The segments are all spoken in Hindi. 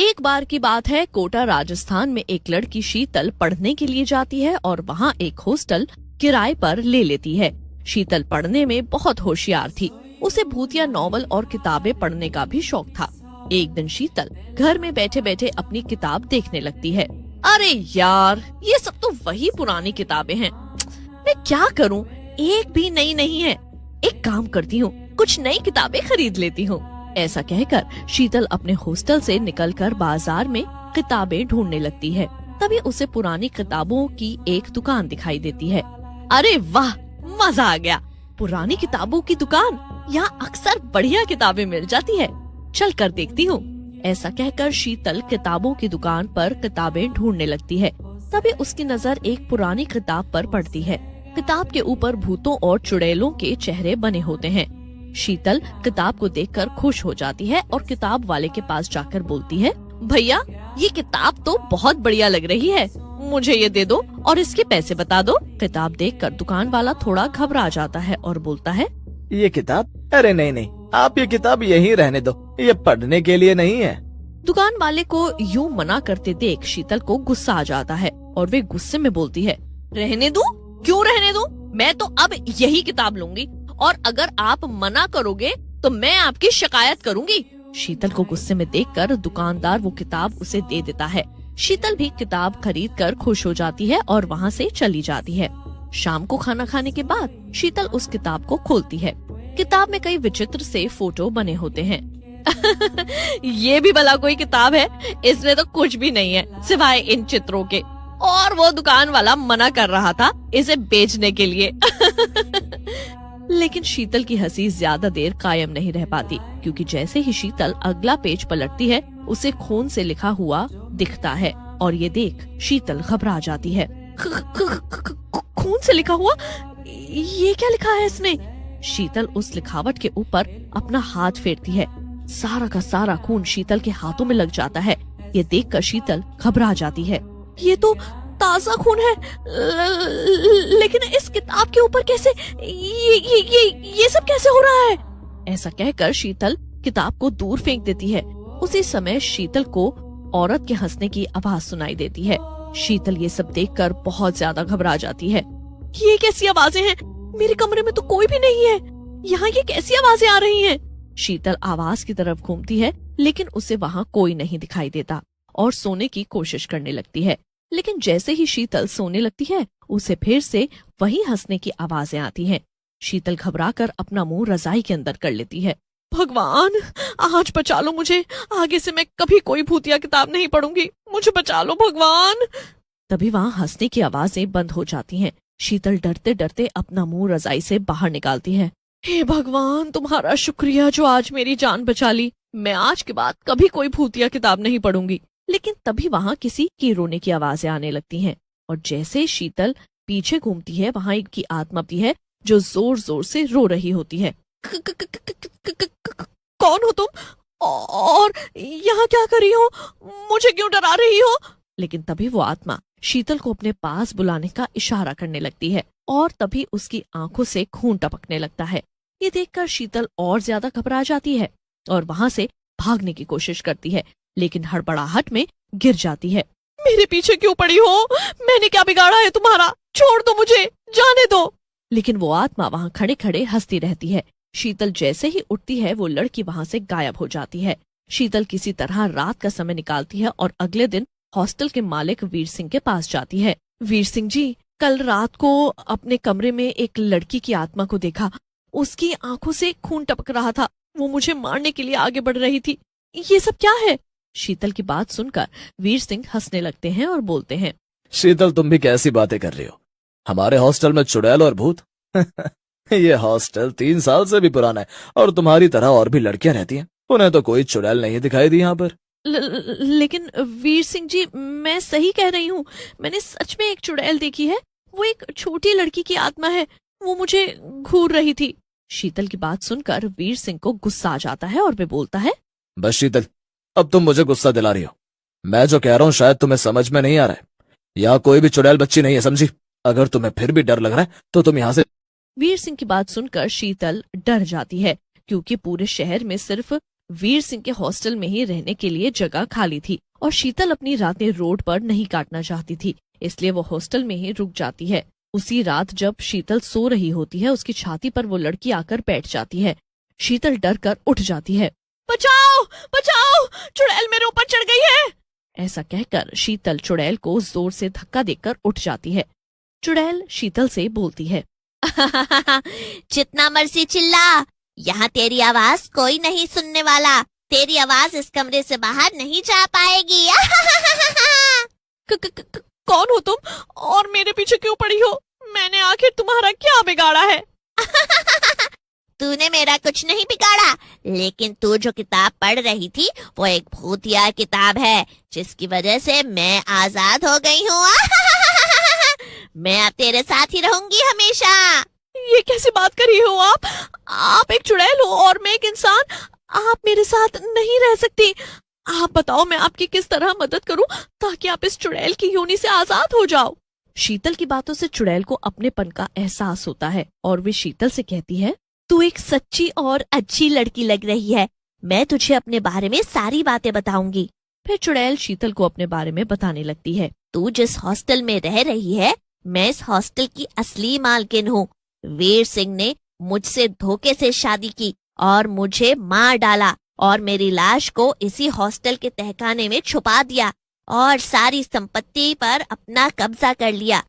एक बार की बात है, कोटा राजस्थान में एक लड़की शीतल पढ़ने के लिए जाती है और वहाँ एक हॉस्टल किराए पर ले लेती है। शीतल पढ़ने में बहुत होशियार थी। उसे भूतिया नॉवल और किताबें पढ़ने का भी शौक था। एक दिन शीतल घर में बैठे बैठे अपनी किताब देखने लगती है। अरे यार, ये सब तो वही पुरानी किताबें हैं। मैं क्या करूं? एक भी नई नहीं है। एक काम करती हूँ, कुछ नई किताबें खरीद लेती हूँ। ऐसा कहकर शीतल अपने हॉस्टल से निकलकर बाजार में किताबें ढूंढने लगती है। तभी उसे पुरानी किताबों की एक दुकान दिखाई देती है। अरे वाह, मजा आ गया! पुरानी किताबों की दुकान, यहाँ अक्सर बढ़िया किताबें मिल जाती है। चल कर देखती हूँ। ऐसा कहकर शीतल किताबों की दुकान पर किताबें ढूंढने लगती है। तभी उसकी नजर एक पुरानी किताब पर पड़ती है। किताब के ऊपर भूतों और चुड़ैलों के चेहरे बने होते हैं। शीतल किताब को देखकर खुश हो जाती है और किताब वाले के पास जाकर बोलती है, भैया, ये किताब तो बहुत बढ़िया लग रही है, मुझे ये दे दो और इसके पैसे बता दो। किताब देखकर दुकान वाला थोड़ा घबरा जाता है और बोलता है, ये किताब? अरे नहीं नहीं, आप ये किताब यहीं रहने दो, ये पढ़ने के लिए नहीं है। दुकान वाले को यूं मना करते देख शीतल को गुस्सा आ जाता है और वे गुस्से में बोलती है, रहने दूं? क्यों रहने दूं? मैं तो अब यही किताब लूंगी और अगर आप मना करोगे तो मैं आपकी शिकायत करूंगी। शीतल को गुस्से में देखकर दुकानदार वो किताब उसे दे देता है। शीतल भी किताब खरीद कर खुश हो जाती है और वहाँ से चली जाती है। शाम को खाना खाने के बाद शीतल उस किताब को खोलती है। किताब में कई विचित्र से फोटो बने होते हैं। ये भी भला कोई किताब है? इसमें तो कुछ भी नहीं है सिवाय इन चित्रों के। और वो दुकान वाला मना कर रहा था इसे बेचने के लिए। लेकिन शीतल की हंसी ज्यादा देर कायम नहीं रह पाती, क्योंकि जैसे ही शीतल अगला पेज पलटती है उसे खून से लिखा हुआ दिखता है और ये देख शीतल घबरा जाती है। खून से लिखा हुआ? ये क्या लिखा है इसमें? शीतल उस लिखावट के ऊपर अपना हाथ फेरती है। सारा का सारा खून शीतल के हाथों में लग जाता है। ये देखकर शीतल घबरा जाती है। ये तो ताजा खून है, लेकिन इस किताब के ऊपर कैसे ये सब कैसे हो रहा है? ऐसा कहकर शीतल किताब को दूर फेंक देती है। उसी समय शीतल को औरत के हंसने की आवाज सुनाई देती है। शीतल ये सब देखकर बहुत ज्यादा घबरा जाती है। ये कैसी आवाजें हैं? मेरे कमरे में तो कोई भी नहीं है। यहाँ ये कैसी आवाजें आ रही हैं? शीतल आवाज की तरफ घूमती है, लेकिन उसे वहाँ कोई नहीं दिखाई देता और सोने की कोशिश करने लगती है। लेकिन जैसे ही शीतल सोने लगती है उसे फिर से वही हंसने की आवाजें आती हैं। शीतल घबराकर अपना मुंह रजाई के अंदर कर लेती है। भगवान, आज बचा लो मुझे, आगे से मैं कभी कोई भूतिया किताब नहीं पढ़ूंगी, मुझे बचा लो भगवान। तभी वहाँ हंसने की आवाजें बंद हो जाती हैं। शीतल डरते डरते अपना मुंह रजाई से बाहर निकालती है। हे भगवान, तुम्हारा शुक्रिया जो आज मेरी जान बचा ली। मैं आज के बाद कभी कोई भूतिया किताब नहीं पढ़ूंगी। लेकिन तभी वहाँ किसी की रोने की आवाजें आने लगती हैं और जैसे शीतल पीछे घूमती है वहाँ एक की आत्मा भी है जो जोर जोर से रो रही होती है। कौन हो तुम और यहाँ क्या कर रही हो? मुझे क्यों डरा रही हो? लेकिन तभी वो आत्मा शीतल को अपने पास बुलाने का इशारा करने लगती है और तभी उसकी आंखों से खून टपकने लगता है। ये देखकर शीतल और ज्यादा घबरा जाती है और वहाँ से भागने की कोशिश करती है, लेकिन हड़बड़ाहट में गिर जाती है। मेरे पीछे क्यों पड़ी हो? मैंने क्या बिगाड़ा है तुम्हारा? छोड़ दो मुझे, जाने दो। लेकिन वो आत्मा वहाँ खड़े खड़े हंसती रहती है। शीतल जैसे ही उठती है वो लड़की वहाँ से गायब हो जाती है। शीतल किसी तरह रात का समय निकालती है और अगले दिन हॉस्टल के मालिक वीर सिंह के पास जाती है। वीर सिंह जी, कल रात को अपने कमरे में एक लड़की की आत्मा को देखा। उसकी आंखों से खून टपक रहा था। वो मुझे मारने के लिए आगे बढ़ रही थी। ये सब क्या है? शीतल की बात सुनकर वीर सिंह हंसने लगते हैं और बोलते हैं, शीतल, तुम भी कैसी बातें कर रही हो? हमारे हॉस्टल में चुड़ैल और भूत? ये हॉस्टल 3 साल से भी पुराना है और तुम्हारी तरह और भी लड़कियां रहती हैं। उन्हें तो कोई चुड़ैल नहीं दिखाई दी यहाँ पर। लेकिन वीर सिंह जी, मैं सही कह रही हूँ। मैंने सच में एक चुड़ैल देखी है। वो एक छोटी लड़की की आत्मा है। वो मुझे घूर रही थी। शीतल की बात सुनकर वीर सिंह को गुस्सा आ जाता है और वे बोलता है, बस शीतल, अब तुम मुझे गुस्सा दिला रही हो। मैं जो कह रहा हूँ शायद तुम्हें समझ में नहीं आ रहा है। यहाँ कोई भी चुड़ैल बच्ची नहीं है, समझी? अगर तुम्हें फिर भी डर लग रहा है तो तुम यहाँ से। वीर सिंह की बात सुनकर शीतल डर जाती है, क्योंकि पूरे शहर में सिर्फ वीर सिंह के हॉस्टल में ही रहने के लिए जगह खाली थी और शीतल अपनी रातें रोड पर नहीं काटना चाहती थी, इसलिए वो हॉस्टल में ही रुक जाती है। उसी रात जब शीतल सो रही होती है, उसकी छाती पर वो लड़की आकर बैठ जाती है। शीतल डर कर उठ जाती है। बचाओ बचाओ, चुड़ैल मेरे ऊपर चढ़ गई है। ऐसा कहकर शीतल चुड़ैल को जोर से धक्का देकर उठ जाती है। चुड़ैल शीतल से बोलती है, जितना मर्जी चिल्ला, यहाँ तेरी आवाज कोई नहीं सुनने वाला। तेरी आवाज इस कमरे से बाहर नहीं जा पाएगी। कौन हो तुम और मेरे पीछे क्यों पड़ी हो? मैंने आखिर तुम्हारा क्या बिगाड़ा है? तूने मेरा कुछ नहीं बिगाड़ा, लेकिन तू जो किताब पढ़ रही थी वो एक भूतिया किताब है, जिसकी वजह से मैं आजाद हो गई हूँ। मैं अब तेरे साथ ही रहूंगी हमेशा। ये कैसी बात कर रही हो आप? आप एक चुड़ैल हो और मैं एक इंसान। आप मेरे साथ नहीं रह सकती। आप बताओ मैं आपकी किस तरह मदद करूं ताकि आप इस चुड़ैल की योनि से आजाद हो जाओ। शीतल की बातों से चुड़ैल को अपनेपन का एहसास होता है और वे शीतल से कहती है, तू एक सच्ची और अच्छी लड़की लग रही है। मैं तुझे अपने बारे में सारी बातें बताऊंगी। फिर चुड़ैल शीतल को अपने बारे में बताने लगती है। तू जिस हॉस्टल में रह रही है, मैं इस हॉस्टल की असली मालकिन हूँ। वीर सिंह ने मुझसे धोखे से शादी की और मुझे मार डाला और मेरी लाश को इसी हॉस्टल के तहखाने में छुपा दिया और सारी संपत्ति पर अपना कब्जा कर लिया।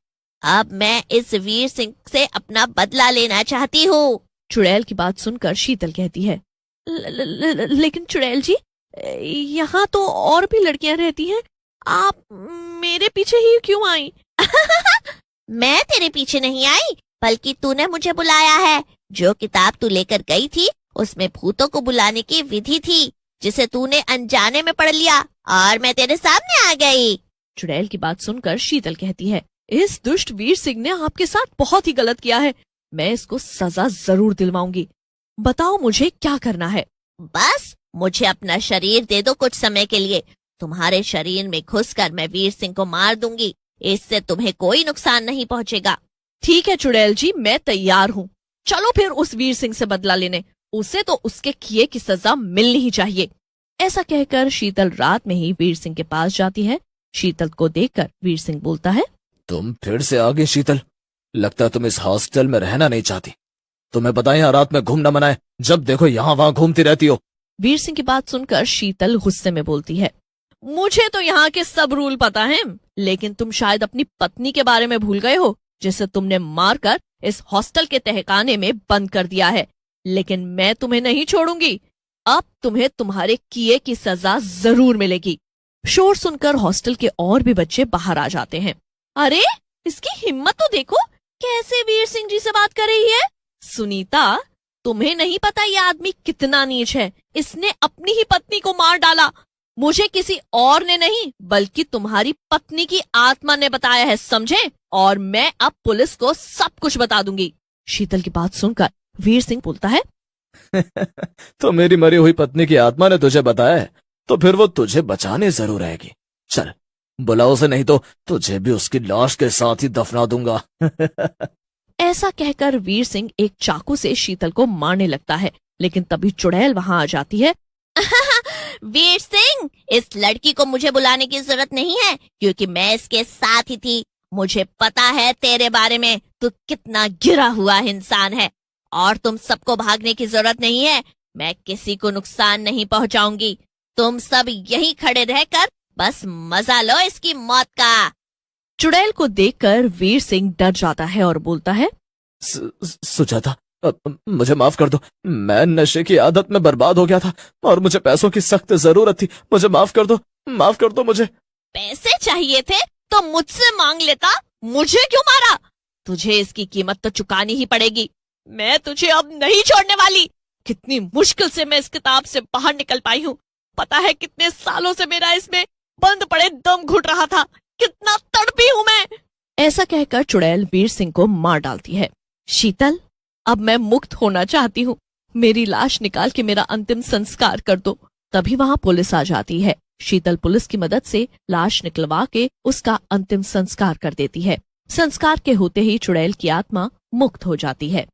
अब मैं इस वीर सिंह से अपना बदला लेना चाहती हूँ। चुड़ैल की बात सुनकर शीतल कहती है, लेकिन चुड़ैल जी, यहाँ तो और भी लड़कियां रहती हैं, आप मेरे पीछे ही क्यों आई? मैं तेरे पीछे नहीं आई, बल्कि तूने मुझे बुलाया है। जो किताब तू लेकर गई थी उसमें भूतों को बुलाने की विधि थी, जिसे तूने अनजाने में पढ़ लिया और मैं तेरे सामने आ गई। चुड़ैल की बात सुनकर शीतल कहती है, इस दुष्ट वीर सिंह ने आपके साथ बहुत ही गलत किया है। मैं इसको सजा जरूर दिलवाऊंगी। बताओ मुझे क्या करना है? बस मुझे अपना शरीर दे दो कुछ समय के लिए। तुम्हारे शरीर में घुसकर मैं वीर सिंह को मार दूंगी। इससे तुम्हें कोई नुकसान नहीं पहुंचेगा। ठीक है चुड़ैल जी, मैं तैयार हूँ। चलो फिर उस वीर सिंह से बदला लेने। उसे तो उसके किए की सजा मिलनी ही चाहिए। ऐसा कहकर शीतल रात में ही वीर सिंह के पास जाती है। शीतल को देखकर वीर सिंह बोलता है, तुम फिर से आ गई शीतल। लगता है तुम इस हॉस्टल में रहना नहीं चाहती। तुम्हें पता है यहाँ रात में घूमना मना है, जब देखो यहाँ वहाँ घूमती रहती हो। वीर सिंह की बात सुनकर शीतल गुस्से में बोलती है, मुझे तो यहाँ के सब रूल पता है, लेकिन तुम शायद अपनी पत्नी के बारे में भूल गए हो, जिसे तुमने मारकर इस हॉस्टल के तहखाने में बंद कर दिया है। लेकिन मैं तुम्हें नहीं छोड़ूंगी। अब तुम्हें तुम्हारे किए की सजा जरूर मिलेगी। शोर सुनकर हॉस्टल के और भी बच्चे बाहर आ जाते हैं। अरे इसकी हिम्मत तो देखो, कैसे वीर सिंह जी से बात कर रही है। सुनीता, तुम्हें नहीं पता ये आदमी कितना नीच है। इसने अपनी ही पत्नी को मार डाला। मुझे किसी और ने नहीं, बल्कि तुम्हारी पत्नी की आत्मा ने बताया है, समझे? और मैं अब पुलिस को सब कुछ बता दूंगी। शीतल की बात सुनकर वीर सिंह बोलता है, तो मेरी मरी हुई पत्नी की आत्मा ने तुझे बताया है, तो फिर वो तुझे बचाने जरूर आएगी। चल बुला उसे, नहीं तो तुझे भी उसकी लाश के साथ ही दफना दूंगा। ऐसा कहकर वीर सिंह एक चाकू से शीतल को मारने लगता है, लेकिन तभी चुड़ैल वहां आ जाती है। वीर सिंह, इस लड़की को मुझे बुलाने की जरूरत नहीं है, क्योंकि मैं इसके साथ ही थी। मुझे पता है तेरे बारे में, तू कितना गिरा हुआ इंसान है, और तुम सबको भागने की जरूरत नहीं है। मैं किसी को नुकसान नहीं पहुंचाऊंगी। तुम सब यहीं खड़े रहकर बस मजा लो इसकी मौत का। चुड़ैल को देखकर वीर सिंह डर जाता है और बोलता है, सुजाता, मुझे माफ कर दो। मैं नशे की आदत में बर्बाद हो गया था और मुझे पैसों की सख्त जरूरत थी। मुझे माफ कर दो, माफ कर दो मुझे। पैसे चाहिए थे तो मुझसे मांग लेता, मुझे क्यों मारा? तुझे इसकी कीमत तो चुकानी ही पड़ेगी। मैं तुझे अब नहीं छोड़ने वाली। कितनी मुश्किल से मैं इस किताब से बाहर निकल पाई हूँ। पता है कितने सालों से मेरा इसमें बंद पड़े दम घुट रहा था। कितना तड़पी हूँ मैं। ऐसा कहकर चुड़ैल वीर सिंह को मार डालती है। शीतल, अब मैं मुक्त होना चाहती हूँ। मेरी लाश निकाल के मेरा अंतिम संस्कार कर दो। तभी वहाँ पुलिस आ जाती है। शीतल पुलिस की मदद से लाश निकलवा के उसका अंतिम संस्कार कर देती है। संस्कार के होते ही चुड़ैल की आत्मा मुक्त हो जाती है।